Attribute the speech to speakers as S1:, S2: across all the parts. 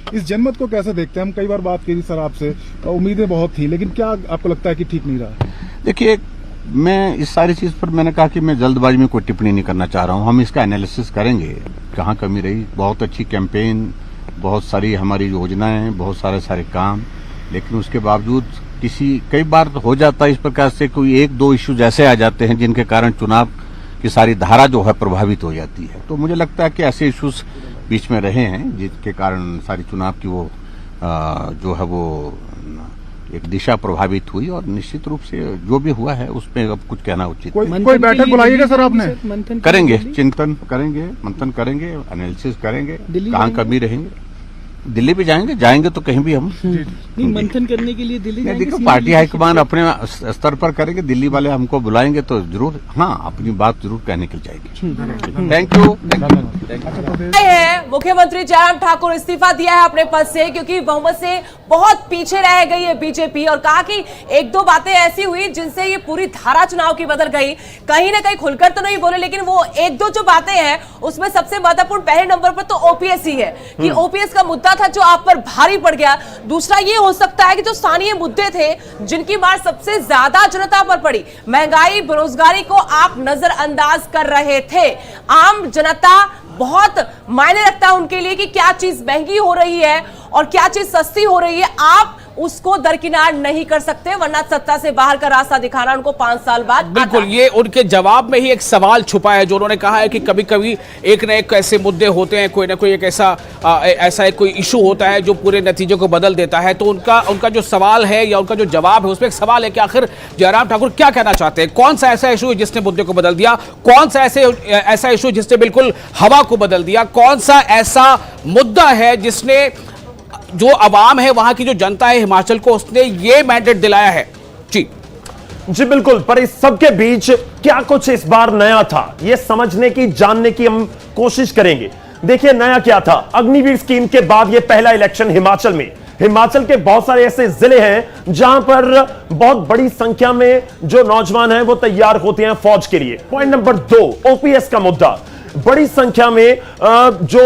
S1: इस जनमत को कैसे देखते हैं? हम कई बार बात की थी सर आपसे, उम्मीदें बहुत थी, लेकिन क्या आपको लगता है कि ठीक नहीं रहा?
S2: देखिए, मैं इस सारी चीज पर मैंने कहा कि मैं जल्दबाजी में कोई टिप्पणी नहीं करना चाह रहा हूं। हम इसका एनालिसिस करेंगे, कहाँ कमी रही। बहुत अच्छी कैंपेन, बहुत सारी हमारी योजनाएं, बहुत सारे काम, लेकिन उसके बावजूद कई बार तो हो जाता है इस प्रकार से कोई एक दो इश्यूज ऐसे आ जाते हैं जिनके कारण चुनाव की सारी धारा जो है प्रभावित हो जाती है। तो मुझे लगता है कि ऐसे इश्यूज बीच में रहे हैं जिसके कारण सारी चुनाव की वो जो है वो एक दिशा प्रभावित हुई, और निश्चित रूप से जो भी हुआ है उसमें अब कुछ कहना उचित
S1: कोई बैठक बुलाइएगा सर आपने?
S2: करेंगे, चिंतन करेंगे, मंथन करेंगे, एनालिसिस करेंगे, कहाँ कमी रहेंगे। दिल्ली भी जाएंगे तो कहीं भी हम
S3: नहीं मंथन करने के लिए दिल्ली जाएंगे।
S2: देखो, पार्टी हाईकमान अपने स्तर पर करेंगे, दिल्ली वाले हमको बुलाएंगे तो जरूर अपनी बात जरूर कहने के लिए जाएगी। Thank you.
S4: मुख्यमंत्री जयराम ठाकुर इस्तीफा दिया है अपने पद से क्योंकि बहुमत से बहुत पीछे रह गई है बीजेपी, और कहा कि एक दो बातें ऐसी हुई जिनसे ये पूरी धारा चुनाव की बदल गई। कहीं ना कहीं खुलकर तो नहीं बोले, लेकिन वो एक दो जो बातें हैं उसमें सबसे महत्वपूर्ण पहले नंबर पर तो ओपीएस ही है कि ओपीएस का मुद्दा था जो आप पर भारी पड़ गया। दूसरा ये हो सकता है कि जो स्थानीय मुद्दे थे जिनकी मार सबसे ज्यादा जनता पर पड़ी, महंगाई, बेरोजगारी को आप नजरअंदाज कर रहे थे। आम जनता बहुत मायने रखता है उनके लिए कि क्या चीज महंगी हो रही है और क्या चीज सस्ती हो रही है। आप उसको दरकिनार नहीं कर सकते, वरना सत्ता से बाहर का रास्ता दिखाना उनको 5 साल बाद।
S5: बिल्कुल, ये उनके जवाब में ही एक सवाल छुपा है जो उन्होंने कहा है कि कभी कभी एक न एक ऐसे मुद्दे होते हैं, कोई ना कोई एक ऐसा एक कोई इशू होता है जो पूरे नतीजों को बदल देता है। तो उनका जो सवाल है या उनका जो जवाब है उसमें एक सवाल है कि आखिर जयराम ठाकुर क्या कहना चाहते हैं। कौन सा ऐसा इशू है जिसने मुद्दे को बदल दिया? कौन सा ऐसा इशू जिसने बिल्कुल हवा को बदल दिया? कौन सा ऐसा मुद्दा है जिसने जो अवाम है, वहां की जो जनता है हिमाचल को, उसने ये मैंडेट दिलाया है?
S6: जी बिल्कुल, पर इस सबके बीच क्या कुछ इस बार नया था, ये समझने की, जानने की हम कोशिश करेंगे। देखिए नया क्या था। अग्निवीर स्कीम के बाद ये पहला इलेक्शन हिमाचल में। हिमाचल के बहुत सारे ऐसे जिले हैं जहां पर बहुत बड़ी संख्या में जो नौजवान हैं वो तैयार होते हैं फौज के लिए। पॉइंट नंबर 2, ओपीएस का मुद्दा। बड़ी संख्या में जो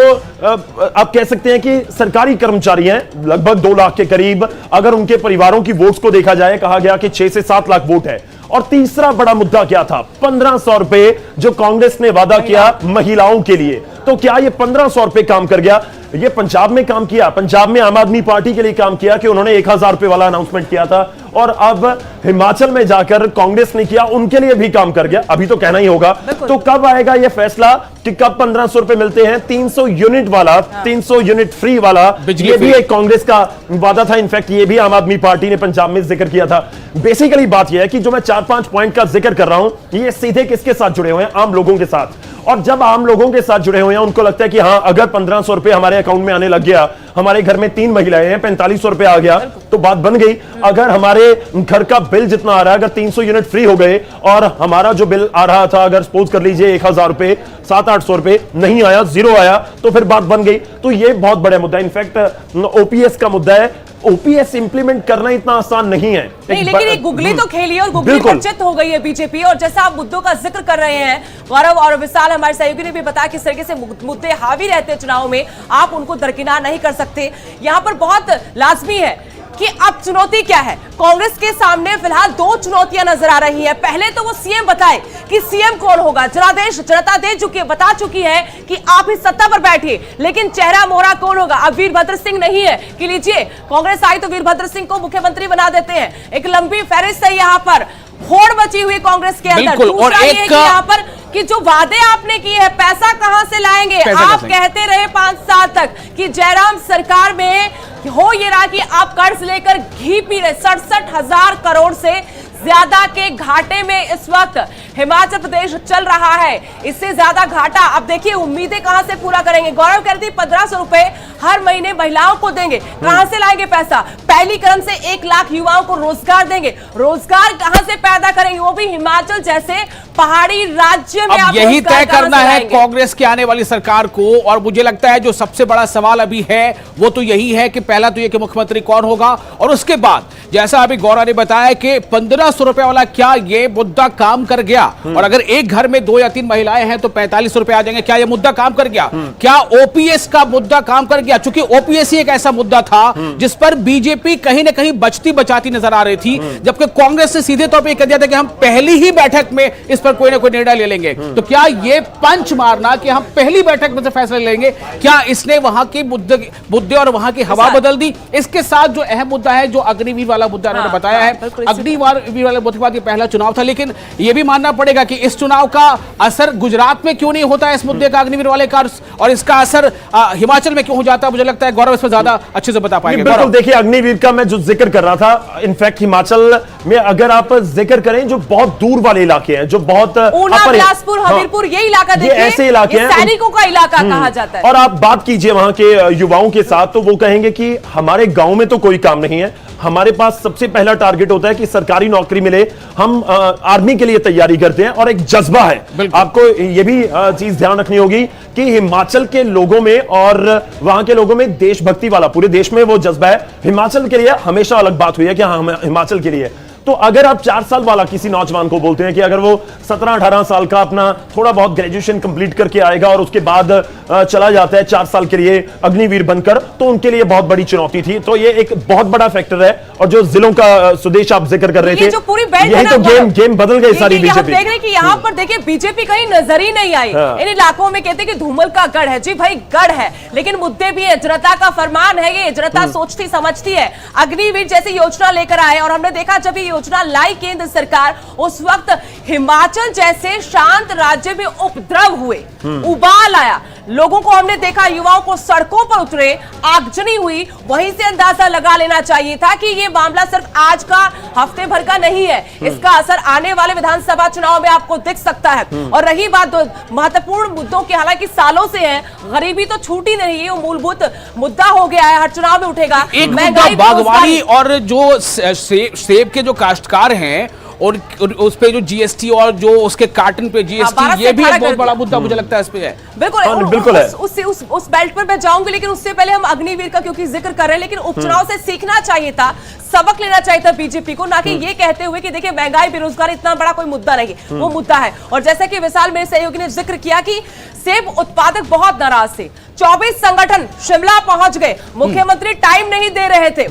S6: आप कह सकते हैं कि सरकारी कर्मचारी हैं, लगभग 2 लाख के करीब, अगर उनके परिवारों की वोट्स को देखा जाए, कहा गया कि 6 से 7 लाख वोट है। और तीसरा बड़ा मुद्दा क्या था? 1500 रुपए जो कांग्रेस ने वादा किया महिलाओं के लिए। तो क्या ये 1500 रुपए काम कर गया? ये पंजाब में काम किया, पंजाब में आम आदमी पार्टी के लिए काम किया कि उन्होंने 1000 रुपए वाला अनाउंसमेंट किया था, और अब हिमाचल में जाकर कांग्रेस ने किया, उनके लिए भी काम कर गया। अभी तो कहना ही होगा। तो कब आएगा ये फैसला कि कब 1500 रुपए मिलते हैं? 300 यूनिट वाला, 300 यूनिट फ्री वाला, ये भी एक कांग्रेस का वादा था। इनफैक्ट ये भी आम आदमी पार्टी ने पंजाब में जिक्र किया था। बेसिकली बात यह है कि जो मैं 4-5 पॉइंट का जिक्र कर रहा हूं, ये सीधे किसके साथ जुड़े हुए हैं? आम लोगों के साथ। और जब आम लोगों के साथ जुड़े हुए हैं, उनको लगता है कि हां, अगर 1500 रुपए हमारे अकाउंट में आने लग गया, हमारे घर में 3 महिलाएं हैं, 4500 रुपए आ गया तो बात बन गई। अगर हमारे घर का बिल जितना आ रहा है, अगर 300 यूनिट फ्री हो गए और हमारा जो बिल आ रहा था, अगर सपोज कर लीजिए 1000 रुपए, 700-800 रुपए नहीं आया, 0 आया, तो फिर बात बन गई। तो ये बहुत बड़ा मुद्दा है। इनफैक्ट ओपीएस का मुद्दा है। ओपीएस इंप्लीमेंट करना इतना आसान नहीं है।
S4: नहीं, लेकिन एक गुगली तो खेली और गुगली खचित हो गई है बीजेपी। और जैसा आप मुद्दों का जिक्र कर रहे हैं, गौरव और विशाल हमारे सहयोगी ने भी बताया किस तरीके से मुद्दे हावी रहते हैं चुनाव में, आप उनको दरकिनार नहीं कर सकते। यहां पर बहुत लाजमी है कि अब चुनौती क्या है। कांग्रेस के सामने फिलहाल 2 चुनौतियां नजर आ रही हैं। पहले तो वो सीएम बताए कि सीएम कौन होगा। जनता बता चुकी है कि आप ही सत्ता पर बैठिए, लेकिन चेहरा मोहरा कौन होगा? अब वीरभद्र सिंह नहीं है कि लीजिए कांग्रेस आई तो वीरभद्र सिंह को मुख्यमंत्री बना देते हैं। एक लंबी फहरिस्त है यहाँ पर, होड़ मची हुई कांग्रेस के अंदर। दूसरा ये है कि यहाँ पर कि जो वादे आपने किए हैं, पैसा कहां से लाएंगे? आप कहते रहे 5 साल तक कि जयराम सरकार में हो ये रहा कि आप कर्ज लेकर घी पी रहे। 67,000 करोड़ से ज्यादा के घाटे में इस वक्त हिमाचल प्रदेश चल रहा है। इससे ज्यादा घाटा अब देखिए उम्मीदें कहां से पूरा करेंगे। गौरव कह रही थी 1500 रुपए हर महीने महिलाओं को देंगे, कहां से लाएंगे पैसा? पहली कदम से 1 लाख युवाओं को रोजगार देंगे, रोजगार कहां से पैदा करेंगे? वो भी हिमाचल जैसे पहाड़ी राज्य में।
S5: अब यही तय करना है कांग्रेस की आने वाली सरकार को। और मुझे लगता है जो सबसे बड़ा सवाल अभी है वो तो यही है कि पहला तो ये कि मुख्यमंत्री कौन होगा, और उसके बाद जैसा अभी गौरव ने बताया कि 1500 रुपए वाला क्या ये मुद्दा काम कर गया, और अगर एक घर में 2 या 3 महिलाएं हैं तो 45 रुपए आ जाएंगे, क्या ये मुद्दा काम कर गया? क्या ओपीएस का मुद्दा काम कर गया? चूंकि ओपीएस ही एक ऐसा मुद्दा था जिस पर बीजेपी कहीं ना कहीं बचती बचाती नजर आ रही थी, जबकि कांग्रेस ने सीधे तौर पर कह दिया था कि हम पहली ही बैठक में इस पर कोई ना कोई निर्णय ले लेंगे। तो क्या ये पंच मारना कि हम पहली बैठक में से फैसला लेंगे, क्या इसने वहां के मुद्दे और वहां की हवा बदल दी? इसके साथ जो अहम मुद्दा है, जो अग्निवीर वाला मुद्दा उन्होंने बताया है, अग्निवीर वाले मुद्दे के बाद ये पहला चुनाव था, लेकिन यह भी मानना पड़ेगा कि इस चुनाव का असर गुजरात में क्यों नहीं होता है इस मुद्दे का, अग्निवीर वाले का, और इसका असर हिमाचल में क्यों हो जाता है? मुझे लगता है गौरव इस पर ज्यादा अच्छे से बता पाएंगे।
S6: बिल्कुल, देखिए अग्निवीर का मैं जो जिक्र कर रहा था, इनफैक्ट हिमाचल में अगर आप जिक्र करें जो बहुत दूर वाले इलाके हैं, जो बहुत
S4: ऊना, बिलासपुर, हमीरपुर, ये इलाका देखिए,
S6: ऐसे इलाके हैं
S4: सैनिकों का इलाका कहा जाता है।
S6: और आप बात कीजिए वहां के युवाओं के साथ तो वो कहेंगे कि हमारे गांव में तो कोई काम नहीं है, हमारे पास सबसे पहला टारगेट होता है कि सरकारी नौकरी मिले, हम आर्मी के लिए तैयारी करते हैं, और एक जज्बा है। आपको ये भी चीज ध्यान रखनी होगी कि हिमाचल के लोगों में और वहां के लोगों में देशभक्ति वाला, पूरे देश में वो जज्बा है। हिमाचल के लिए हमेशा अलग बात हुई है कि हाँ हिमाचल के लिए। तो अगर आप 4 साल वाला किसी नौजवान को बोलते हैं कि अगर वो 17-18 साल का अपना थोड़ा बहुत ग्रेजुएशन कंप्लीट करके आएगा और उसके बाद चला जाता है 4 साल के लिए अग्निवीर बनकर, तो उनके लिए बहुत बड़ी चुनौती थी। तो ये एक बहुत बड़ा फैक्टर है। और जो जिलों का सुदेश आप जिक्र कर रहे थे,
S4: जो पूरी बेल्ट
S6: यही तो गेम बदल गई सारी बीजेपी।
S4: देख रहे हैं कि यहाँ पर देखिए बीजेपी कहीं नजर ही नहीं आई। इन इलाकों में कहते हैं कि धूमल का गढ़ है, जी भाई गढ़ है, लेकिन मुद्दे भी है, जनता का फरमान है, ये जनता सोचती समझती है। अग्निवीर जैसी योजना लेकर आए, और हमने देखा जब ये योजना लाई केंद्र सरकार, उस वक्त हिमाचल जैसे शांत राज्य में उपद्रव हुए, उबाल आया, लोगों को हमने देखा, युवाओं को सड़कों पर उतरे, आगजनी हुई। वहीं से अंदाजा लगा लेना चाहिए था कि ये मामला सिर्फ आज का, हफ्ते भर का नहीं है, इसका असर आने वाले विधानसभा चुनाव में आपको दिख सकता है। और रही बात महत्वपूर्ण मुद्दों की, हालांकि सालों से है, गरीबी तो छूटी नहीं है, वो मूलभूत मुद्दा हो गया है, हर चुनाव में उठेगा।
S5: एक मुद्दा बागवानी और जो सेब के जो काश्तकार हैं और उस पे जो जीएसटी और जो उसके कार्टन पे जीएसटी, ये भी एक बहुत बड़ा मुद्दा मुझे लगता है इस पे है।
S4: बिल्कुल
S6: बिल्कुल है।
S4: उस बेल्ट पर मैं जाऊंगी, लेकिन उससे पहले हम अग्निवीर का क्योंकि जिक्र कर रहे हैं, लेकिन उपचुनाव से सीखना चाहिए था, सबक लेना चाहिए था बीजेपी को, ना कि ये कहते हुए कि देखिए महंगाई, बेरोजगारी इतना बड़ा कोई मुद्दा नहीं, वो मुद्दा है। और जैसा कि विशाल मेरे सहयोगी ने जिक्र किया कि सेब उत्पादक बहुत नाराज थे, 24 संगठन शिमला पहुंच गए, मुख्यमंत्री टाइम नहीं दे रहे थे।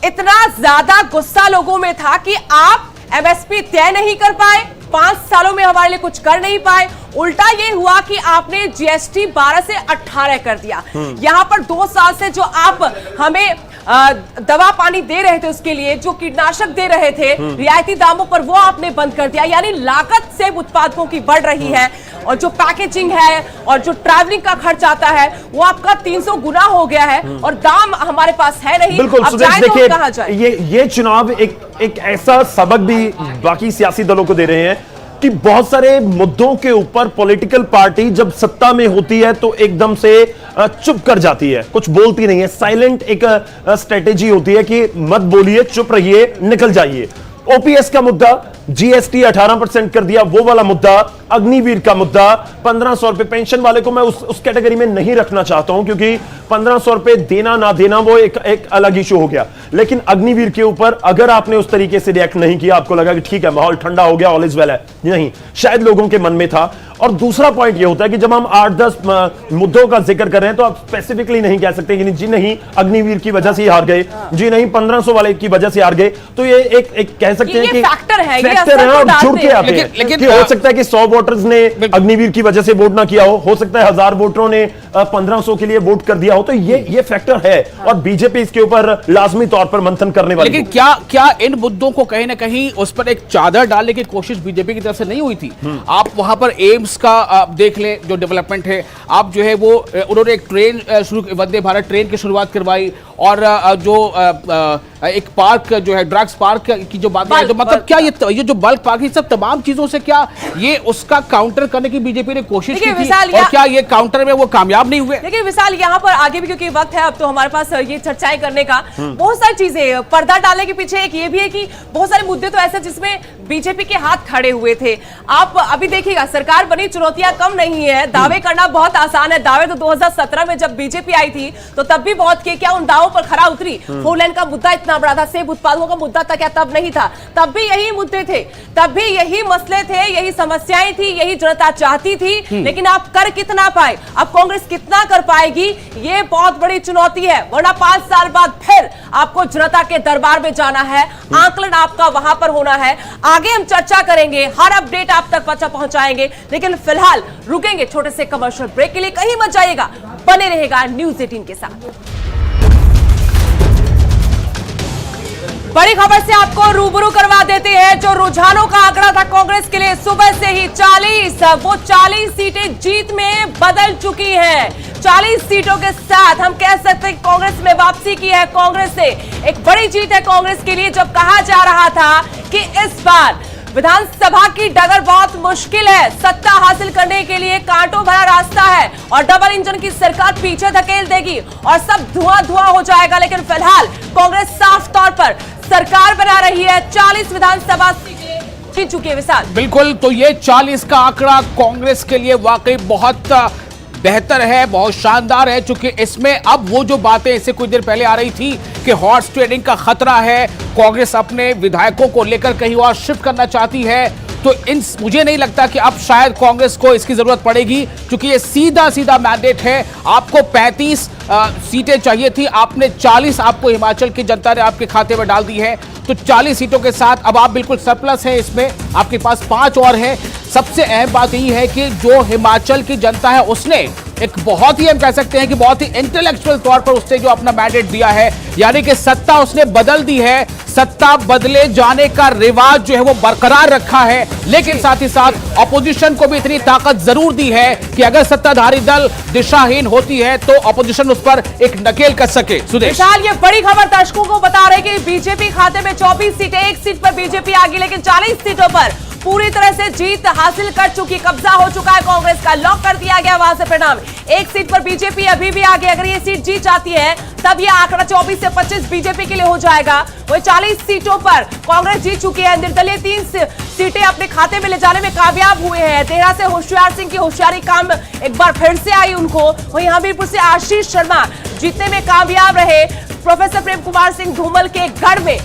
S4: इतना ज्यादा गुस्सा लोगों में था कि आप एमएसपी तय नहीं कर पाए, 5 सालों में हमारे लिए कुछ कर नहीं पाए। उल्टा ये हुआ कि आपने जीएसटी 12 से 18 कर दिया। यहां पर 2 साल से जो आप हमें दवा पानी दे रहे थे, उसके लिए जो कीटनाशक दे रहे थे रियायती दामों पर, वो आपने बंद कर दिया। यानी लागत सेब उत्पादकों की बढ़ रही है, और जो पैकेजिंग है और जो ट्रैवलिंग का खर्च आता है वो आपका 300 गुना हो गया है, और दाम हमारे पास है नहीं।
S6: बिल्कुल
S4: अब
S6: सुदेश,
S4: जाए तो
S6: देखिए
S4: कहां जाए?
S6: ये चुनाव एक ऐसा सबक भी बाकी सियासी दलों को दे रहे हैं कि बहुत सारे मुद्दों के ऊपर पॉलिटिकल पार्टी जब सत्ता में होती है तो एकदम से चुप कर जाती है, कुछ बोलती नहीं है। साइलेंट एक स्ट्रेटेजी होती है कि मत बोलिए, चुप रहिए, निकल जाइए। ओपीएस का मुद्दा, जीएसटी 18% कर दिया, वो वाला मुद्दा, अग्निवीर का मुद्दा, 1500 रुपए पेंशन वाले को मैं उस कैटेगरी में नहीं रखना चाहता हूं, क्योंकि 1500 रुपए देना ना देना वो एक अलग इशू हो गया। लेकिन अग्निवीर के ऊपर अगर आपने उस तरीके से रिएक्ट नहीं किया, आपको लगा कि ठीक है माहौल ठंडा हो गया, ऑल इज वेल है, नहीं, शायद लोगों के मन में था। और दूसरा पॉइंट ये होता है कि जब हम 8-10 मुद्दों का जिक्र कर रहे हैं तो आप स्पेसिफिकली नहीं कह सकते कि जी नहीं अग्निवीर की वजह से ही हार गए, जी नहीं 1500 वाले की वजह से हार गए। तो ये एक कह सकते हैं कि
S4: फैक्टर है,
S6: और जुड़ के आते हैं। लेकिन हो सकता है कि 100 वोटर्स ने अग्निवीर की वजह से वोट ना किया हो सकता है 1000 वोटरों ने 1500 के लिए वोट कर दिया हो। तो ये फैक्टर है, और बीजेपी इसके ऊपर लाजमी तौर पर मंथन करने वाली।
S5: लेकिन क्या इन मुद्दों को कहीं ना कहीं उस पर एक चादर डालने की कोशिश बीजेपी की तरफ से नहीं हुई थी? आप वहां पर एम्स का देख लें, जो डेवलपमेंट है, आप जो है वो उन्होंने एक ट्रेन शुरू, वंदे भारत ट्रेन की शुरुआत करवाई, और जो एक पार्क जो है ड्रग्स पार्क की जो बात है, तो मतलब क्या ये जो बल्क पार्क, ये सब तमाम चीजों से क्या ये उसका काउंटर करने की बीजेपी ने कोशिश की थी, और क्या ये काउंटर में वो कामयाब नहीं हुए?
S4: देखिए विशाल, यहाँ पर आगे भी क्योंकि वक्त है अब तो हमारे पास ये चर्चाएं करने का, बहुत सारी चीजें पर्दा डालने के पीछे एक ये भी है कि बहुत सारे मुद्दे तो ऐसे जिसमें बीजेपी के हाथ खड़े हुए थे। आप अभी देखिएगा, सरकार बनी, चुनौतियां कम नहीं है, दावे करना बहुत आसान है। दावे तो 2017 में जब बीजेपी आई थी तो तब भी बहुत किए, क्या उन दावों पर खरा उतरी? 4 लेन का मुद्दा इतना बड़ा था, सेब उत्पादकों का मुद्दा था, क्या तब नहीं था? तब भी यही मुद्दे थे, तब भी यही मसले थे, यही समस्याएं थी, यही जनता चाहती थी, लेकिन आप कर कितना पाए? अब कांग्रेस कितना कर पाएगी, ये बहुत बड़ी चुनौती है। वरना 5 साल बाद फिर आपको जनता के दरबार में जाना है, आंकलन आपका वहां पर होना है। आगे हम चर्चा करेंगे, हर अपडेट आप तक पहुंचाएंगे, लेकिन फिलहाल रुकेंगे छोटे से कमर्शियल ब्रेक के लिए। कहीं मत जाइएगा, बने रहेगा न्यूज़ 18 के साथ। बड़ी खबर से आपको रूबरू करवा देते हैं। जो रुझानों का आंकड़ा था कांग्रेस के लिए, सुबह से ही 40 सीटें जीत में बदल चुकी हैं। 40 सीटों के साथ हम कह सकते हैं कांग्रेस में वापसी की है कांग्रेस से। एक बड़ी जीत है कांग्रेस के लिए, जब कहा जा रहा था कि इस बार विधानसभा की डगर बहुत मुश्किल है, सत्ता हासिल करने के लिए कांटों भरा रास्ता है और डबल इंजन की सरकार पीछे धकेल देगी और सब धुआं हो जाएगा। लेकिन फिलहाल कांग्रेस साफ तौर पर सरकार बना रही है, 40 विधानसभा सीटें जीत चुकी है। विशाल,
S5: बिल्कुल, तो ये 40 का आंकड़ा कांग्रेस के लिए वाकई बहुत बेहतर है, बहुत शानदार है, क्योंकि इसमें अब वो जो बातें इससे कुछ देर पहले आ रही थी कि हॉर्स ट्रेडिंग का खतरा है, कांग्रेस अपने विधायकों को लेकर कहीं और शिफ्ट करना चाहती है, तो मुझे नहीं लगता कि अब शायद कांग्रेस को इसकी जरूरत पड़ेगी, क्योंकि ये सीधा मैंडेट है। आपको 35 सीटें चाहिए थी, आपने 40 आपको हिमाचल की जनता ने आपके खाते में डाल दी है, तो 40 सीटों के साथ अब आप बिल्कुल सरप्लस है, इसमें आपके पास 5 और है। सबसे अहम बात यही है कि जो हिमाचल की जनता है उसने एक बहुत ही, हम कह सकते हैं कि बहुत ही इंटेलेक्चुअल तौर पर उसने जो अपना मैंडेट दिया है, यानी कि सत्ता उसने बदल दी है, सत्ता बदले जाने का रिवाज जो है वो बरकरार रखा है, लेकिन साथ ही साथ ऑपोजिशन को भी इतनी ताकत जरूर दी है कि अगर सत्ताधारी दल दिशाहीन होती है तो ऑपोजिशन उस पर एक नकेल कस सके। सुदेश,
S4: विशाल, ये बड़ी खबर दर्शकों को बता रहे कि बीजेपी खाते में 24 सीटें, 1 सीट पर बीजेपी आ गई, लेकिन 40 सीटों पर पूरी तरह से जीत हासिल कर चुकी, कब्जा हो चुका है कांग्रेस का, लॉक कर दिया गया वहां से परिणाम। 1 सीट पर बीजेपी अभी भी आगे, अगर ये सीट जीत जाती है तब ये आंकड़ा 24 से 25 बीजेपी के लिए हो जाएगा। वही 40 सीटों पर कांग्रेस जीत चुकी है, निर्दलीय 3 सीटें अपने खाते में ले जाने में कामयाब हुए हैं। देहरा से होशियार सिंह की होशियारी काम एक बार फिर से आई उनको, वहीं हमीरपुर से आशीष शर्मा जीतने में कामयाब रहे, प्रोफेसर प्रेम कुमार सिंह धूमल के गढ़ में।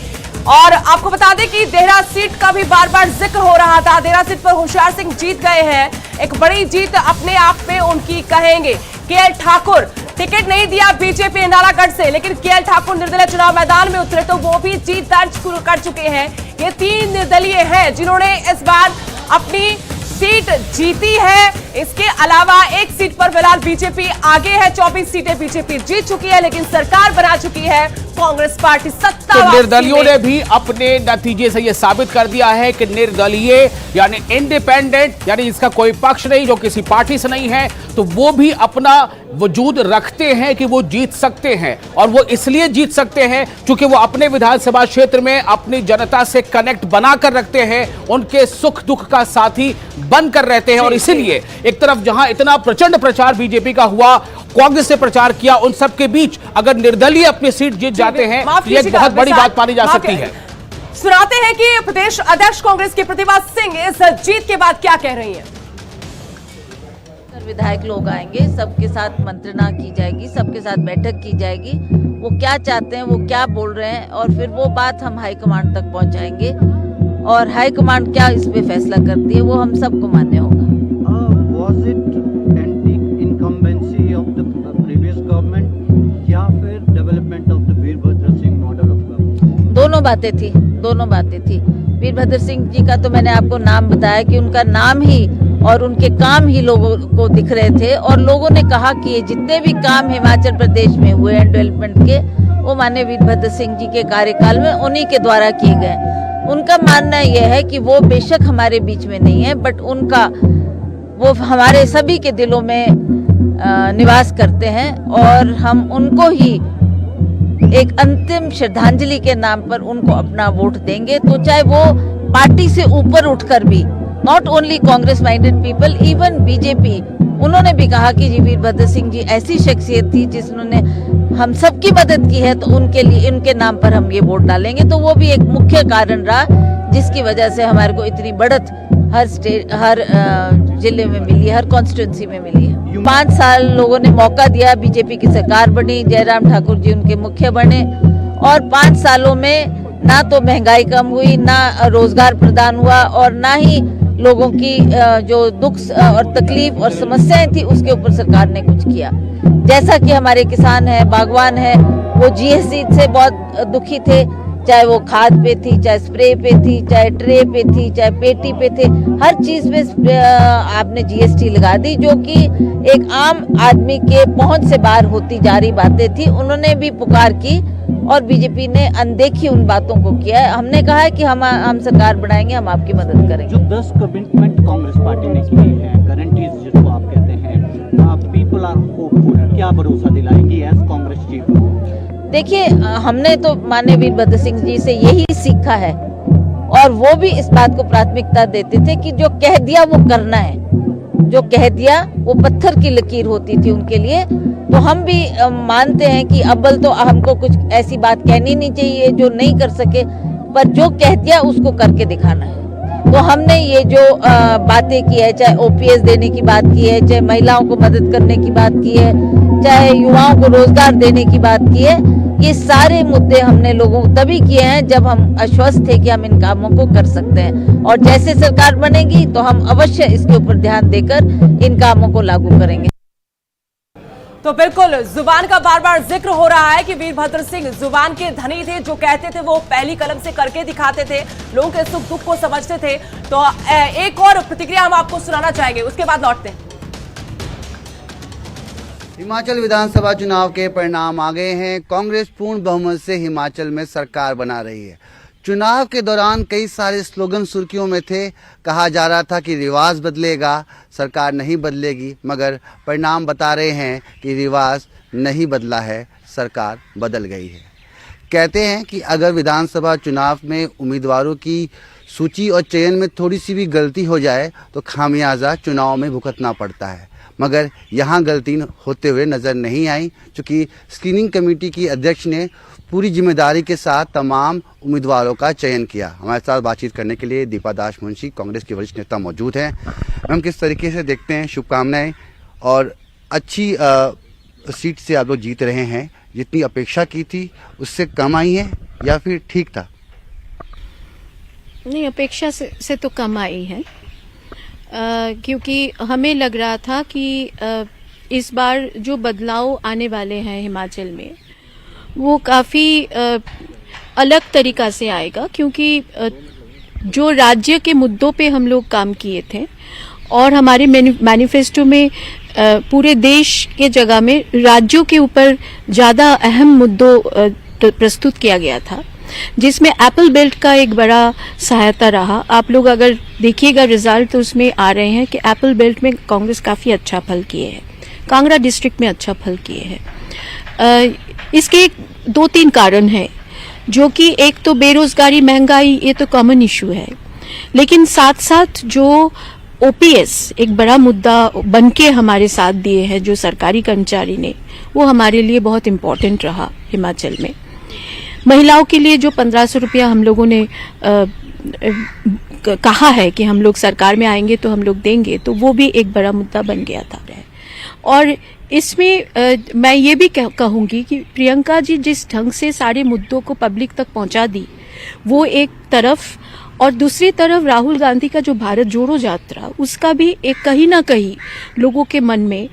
S4: और आपको बता दें कि देहरा सीट का भी बार बार जिक्र हो रहा था, देहरा सीट पर होशियार सिंह जीत गए हैं, एक बड़ी जीत अपने आप में उनकी कहेंगे। केएल ठाकुर टिकट नहीं दिया बीजेपी नालागढ़ से, लेकिन केएल ठाकुर निर्दलीय चुनाव मैदान में उतरे तो वो भी जीत दर्ज कर चुके हैं। ये 3 निर्दलीय हैं जिन्होंने इस बार अपनी सीट जीती है। इसके अलावा 1 सीट पर फिलहाल बीजेपी आगे है, 24 सीटें बीजेपी जीत चुकी है, लेकिन सरकार बना चुकी है कांग्रेस पार्टी। सत्ता
S5: तो निर्दलीयों ने भी अपने नतीजे से यह साबित कर दिया है कि निर्दलीय यानी इंडिपेंडेंट, यानी इसका कोई पक्ष नहीं, जो किसी पार्टी से नहीं है, तो वो भी अपना वजूद रखते हैं कि वो जीत सकते हैं। और वो इसलिए जीत सकते हैं क्योंकि वो अपने विधानसभा क्षेत्र में अपनी जनता से कनेक्ट बनाकर रखते हैं, उनके सुख दुख का साथी बनकर रहते हैं। और इसीलिए एक तरफ जहां इतना प्रचंड प्रचार बीजेपी का हुआ, कांग्रेस से प्रचार किया, उन सब के बीच अगर निर्दलीय अपनी सीट जीत जाते हैं तो ये एक बहुत बड़ी बात मानी जा सकती है।
S4: सुनाते हैं कि प्रदेश अध्यक्ष कांग्रेस की प्रतिभा सिंह इस जीत के बाद क्या कह रही हैं।
S7: विधायक लोग आएंगे, सबके साथ मंत्रणा की जाएगी, सबके साथ बैठक की जाएगी, वो क्या चाहते हैं, वो क्या बोल रहे हैं, और फिर वो बात हम हाईकमांड तक पहुंचाएंगे और हाईकमांड क्या इस पे फैसला करती है वो हम सबको मान्य होगा।
S8: Was it anti-incumbency of the previous government या फिर development of the Virbhadra Singh model of government?
S7: दोनों बातें थी। वीरभद्र सिंह जी का तो मैंने आपको नाम बताया कि उनका नाम ही और उनके काम ही लोगों को दिख रहे थे, और लोगों ने कहा कि ये जितने भी काम हिमाचल प्रदेश में हुए हैं डेवलपमेंट के, वो माननीय वीरभद्र सिंह जी के कार्यकाल में उन्हीं के द्वारा किए गए। उनका मानना यह है कि वो बेशक हमारे बीच में नहीं है, बट वो हमारे सभी के दिलों में निवास करते हैं, और हम उनको ही एक अंतिम श्रद्धांजलि के नाम पर उनको अपना वोट देंगे, तो चाहे वो पार्टी से ऊपर उठकर भी, not only Congress minded people, even BJP, उन्होंने भी कहा कि जी वीरभद्र सिंह जी ऐसी शख्सियत थी जिन्होंने हम सबकी मदद की है, तो उनके लिए, इनके नाम पर हम ये वोट डालेंगे। तो वो भी एक मुख्य कारण रहा जिसकी वजह से हमारे को इतनी बढ़त हर जिले में मिली है, हर कॉन्स्टिट्यूंसी में मिली है। 5 साल लोगों ने मौका दिया, बीजेपी की सरकार बनी, जयराम ठाकुर जी उनके मुख्य बने, और 5 सालों में ना तो महंगाई कम हुई, ना रोजगार प्रदान हुआ, और ना ही लोगों की जो दुख और तकलीफ और समस्याएं थी उसके ऊपर सरकार ने कुछ किया। जैसा कि हमारे किसान हैं, बागवान हैं, वो जीएसटी से बहुत दुखी थे, चाहे वो खाद पे थी, चाहे स्प्रे पे थी, चाहे ट्रे पे थी, चाहे पेटी पे थे, हर चीज में आपने जीएसटी लगा दी, जो कि एक आम आदमी के पहुंच से बाहर होती जा रही बातें थी। उन्होंने भी पुकार की और बीजेपी ने अनदेखी उन बातों को किया है। हमने कहा है कि हम सरकार बनाएंगे, हम आपकी मदद करेंगे।
S8: जो 10 कमिटमेंट कांग्रेस पार्टी ने की है, गारंटीज जिसको आप कहते हैं, पीपल आर होपफुल, क्या भरोसा दिलाएंगी एज कांग्रेस चीफ?
S7: देखिए, हमने तो माननीय वीरभद्र सिंह जी से यही सीखा है, और वो भी इस बात को प्राथमिकता देते थे कि जो कह दिया वो करना है, जो कह दिया वो पत्थर की लकीर होती थी उनके लिए। तो हम भी मानते हैं कि अव्वल तो हमको कुछ ऐसी बात कहनी नहीं चाहिए जो नहीं कर सके, पर जो कह दिया उसको करके दिखाना है। तो हमने ये जो बातें की है, चाहे ओपीएस देने की बात की है, चाहे महिलाओं को मदद करने की बात की है, चाहे युवाओं को रोजगार देने की बात की है, ये सारे मुद्दे हमने लोगों को तभी किए हैं जब हम आश्वस्त थे कि हम इन कामों को कर सकते हैं, और जैसे सरकार बनेगी तो हम अवश्य इसके ऊपर ध्यान देकर इन कामों को लागू करेंगे।
S4: तो बिल्कुल जुबान का बार बार जिक्र हो रहा है कि वीरभद्र सिंह जुबान के धनी थे, जो कहते थे वो पहली कलम से करके दिखाते थे, लोगों के सुख दुख को समझते थे। तो एक और प्रतिक्रिया हम आपको सुनाना चाहेंगे, उसके बाद लौटते हैं।
S9: हिमाचल विधानसभा चुनाव के परिणाम आ गए हैं। कांग्रेस पूर्ण बहुमत से हिमाचल में सरकार बना रही है। चुनाव के दौरान कई सारे स्लोगन सुर्खियों में थे। कहा जा रहा था कि रिवाज बदलेगा, सरकार नहीं बदलेगी, मगर परिणाम बता रहे हैं कि रिवाज नहीं बदला है, सरकार बदल गई है। कहते हैं कि अगर विधानसभा चुनाव में उम्मीदवारों की सूची और चयन में थोड़ी सी भी गलती हो जाए तो खामियाजा चुनाव में भुगतना पड़ता है, मगर यहाँ गलती होते हुए नजर नहीं आई, क्योंकि स्क्रीनिंग कमेटी की अध्यक्ष ने पूरी जिम्मेदारी के साथ तमाम उम्मीदवारों का चयन किया। हमारे साथ बातचीत करने के लिए दीपा दासमुंशी, कांग्रेस के वरिष्ठ नेता, मौजूद हैं। हम किस तरीके से देखते हैं, शुभकामनाएं, और अच्छी सीट से आप लोग जीत रहे हैं, जितनी अपेक्षा की थी उससे कम आई है या फिर ठीक था?
S10: नहीं, अपेक्षा से तो कम आई है, क्योंकि हमें लग रहा था कि इस बार जो बदलाव आने वाले हैं हिमाचल में वो काफ़ी अलग तरीका से आएगा, क्योंकि जो राज्य के मुद्दों पे हम लोग काम किए थे और हमारे मैनिफेस्टो में पूरे देश के जगह में राज्यों के ऊपर ज़्यादा अहम मुद्दों प्रस्तुत किया गया था, जिसमें एप्पल बेल्ट का एक बड़ा सहायता रहा। आप लोग अगर देखिएगा रिजल्ट तो उसमें आ रहे हैं कि एप्पल बेल्ट में कांग्रेस काफ़ी अच्छा फल किए है, कांगड़ा डिस्ट्रिक्ट में अच्छा फल किए हैं। इसके 2-3 कारण हैं, जो कि एक तो बेरोजगारी, महंगाई, ये तो कॉमन इशू है, लेकिन साथ साथ जो ओपीएस एक बड़ा मुद्दा बनके हमारे साथ दिए हैं जो सरकारी कर्मचारी ने, वो हमारे लिए बहुत इम्पोर्टेंट रहा हिमाचल में। महिलाओं के लिए जो 1500 रुपया हम लोगों ने कहा है कि हम लोग सरकार में आएंगे तो हम लोग देंगे, तो वो भी एक बड़ा मुद्दा बन गया था। और इसमें मैं ये भी कहूंगी कि प्रियंका जी जिस ढंग से सारे मुद्दों को पब्लिक तक पहुंचा दी, वो एक तरफ, और दूसरी तरफ राहुल गांधी का जो भारत जोड़ो यात्रा, उसका भी एक कहीं ना कहीं लोगों के मन में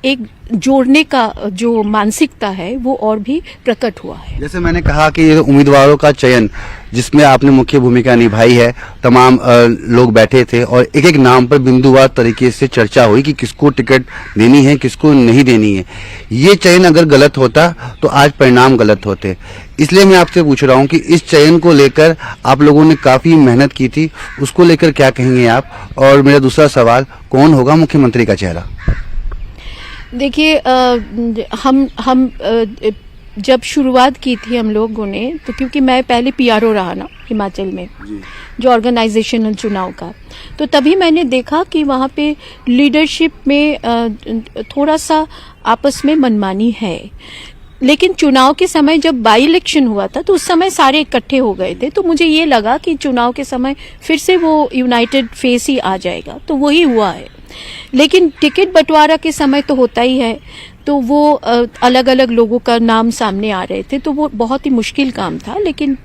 S10: एक जोड़ने का जो मानसिकता है वो और भी प्रकट हुआ है।
S9: जैसे मैंने कहा कि ये उम्मीदवारों का चयन जिसमें आपने मुख्य भूमिका निभाई है, तमाम लोग बैठे थे और एक एक नाम पर बिंदुवार तरीके से चर्चा हुई कि किसको टिकट देनी है, किसको नहीं देनी है। ये चयन अगर गलत होता तो आज परिणाम गलत होते। इसलिए मैं आपसे पूछ रहा हूँ कि इस चयन को लेकर आप लोगों ने काफी मेहनत की थी, उसको लेकर क्या कहेंगे आप? और मेरा दूसरा सवाल, कौन होगा मुख्यमंत्री का चेहरा?
S10: देखिए, हम जब शुरुआत की थी हम लोगों ने, तो क्योंकि मैं पहले पीआरओ रहा ना हिमाचल में जो ऑर्गेनाइजेशनल चुनाव का, तो तभी मैंने देखा कि वहाँ पे लीडरशिप में थोड़ा सा आपस में मनमानी है। लेकिन चुनाव के समय जब बाई इलेक्शन हुआ था तो उस समय सारे इकट्ठे हो गए थे, तो मुझे ये लगा कि चुनाव के समय फिर से वो यूनाइटेड फेस ही आ जाएगा, तो वही हुआ है। लेकिन टिकट बंटवारा के समय तो होता ही है, तो वो अलग अलग लोगों का नाम सामने आ रहे थे, तो वो बहुत ही मुश्किल काम था। लेकिन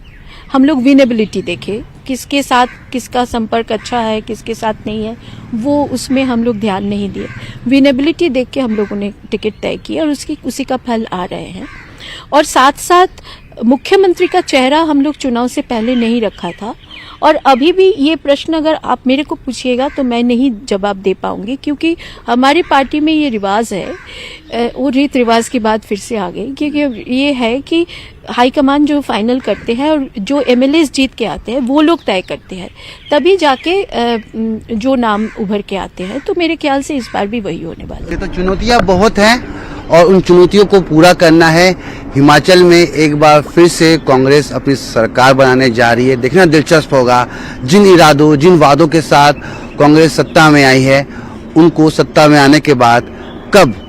S10: हम लोग विनेबिलिटी देखे, किसके साथ किसका संपर्क अच्छा है, किसके साथ नहीं है, वो उसमें हम लोग ध्यान नहीं दिए। विनेबिलिटी देख के हम लोगों ने टिकट तय किया और उसी का फल आ रहे हैं। और साथ साथ मुख्यमंत्री का चेहरा हम लोग चुनाव से पहले नहीं रखा था, और अभी भी ये प्रश्न अगर आप मेरे को पूछिएगा तो मैं नहीं जवाब दे पाऊंगी, क्योंकि हमारी पार्टी में ये रिवाज है, वो रीत रिवाज की बात फिर से आ गई, क्योंकि ये है कि हाईकमान जो फाइनल करते हैं और जो एमएलएस जीत के आते हैं वो लोग तय करते हैं, तभी जाके जो नाम उभर के आते हैं। तो मेरे ख्याल से इस बार भी वही होने वाला है।
S9: तो चुनौतियां बहुत हैं और उन चुनौतियों को पूरा करना है। हिमाचल में एक बार फिर से कांग्रेस अपनी सरकार बनाने जा रही है। देखना दिलचस्प होगा जिन इरादों, जिन वादों के साथ कांग्रेस सत्ता में आई है, उनको सत्ता में आने के बाद कब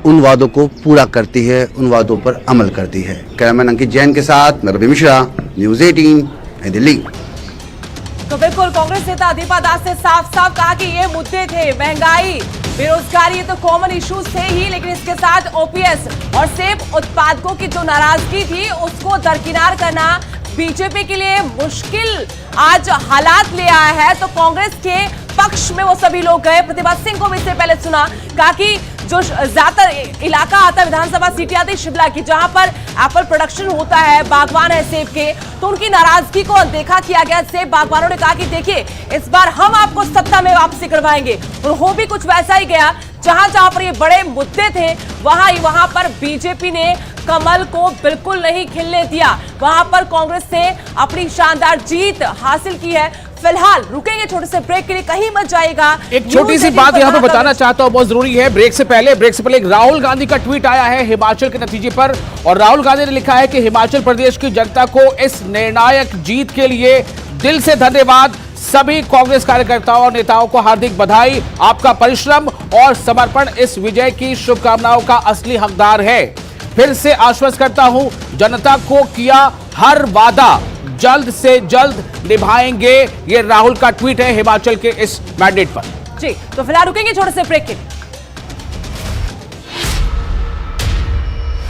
S9: उन वादों को पूरा करती है, उन वादों पर अमल करती है। कैमरामैन अंकित जैन के साथ मैं रवि मिश्रा, न्यूज़ 18 नई दिल्ली।
S4: तो बिल्कुल कांग्रेस नेता दीपा दास ने साफ साफ कहा कि ये मुद्दे थे, महंगाई, बेरोजगारी, ये तो कॉमन इश्यूज थे ही, लेकिन इसके साथ ओपीएस और सेब उत्पादकों की जो नाराजगी थी उसको दरकिनार करना बीजेपी के लिए मुश्किल आज हालात ले आया है। तो कांग्रेस के पक्ष में वो सभी लोग गए। प्रतिभा सिंह को भी इससे पहले सुना, कहा कि जो ज्यादातर इलाका आता है विधानसभा सीटें आती शिमला की, जहां पर एप्पल प्रोडक्शन होता है, बागवान है सेब के, तो उनकी नाराजगी को अनदेखा किया गया। सेब बागवानों ने कहा कि देखिए इस बार हम आपको सत्ता में वापसी करवाएंगे, और हो भी कुछ वैसा ही गया। जहां जहां पर ये बड़े मुद्दे थे वहां पर बीजेपी ने कमल को बिल्कुल नहीं खिलने दिया। वहां पर कांग्रेस ने अपनी शानदार जीत हासिल की है। फिलहाल रुकेंगे छोटे से ब्रेक के लिए, कहीं मत जाएगा।
S5: एक छोटी सी बात यहाँ पे बताना चाहता हूँ, बहुत जरूरी है। ब्रेक से पहले एक राहुल गांधी का ट्वीट आया है हिमाचल के नतीजे पर, और राहुल गांधी ने लिखा है कि हिमाचल प्रदेश की जनता को इस निर्णायक जीत के लिए दिल से धन्यवाद। सभी कांग्रेस कार्यकर्ताओं और नेताओं को हार्दिक बधाई। आपका परिश्रम और समर्पण इस विजय की शुभकामनाओं का असली हकदार है। फिर से आश्वस्त करता हूं, जनता को किया हर वादा जल्द से जल्द निभाएंगे। ये राहुल का ट्वीट है हिमाचल के इस मैंडेट पर।
S4: जी, तो फिलहाल रुकेंगे छोटे से ब्रेक के लिए।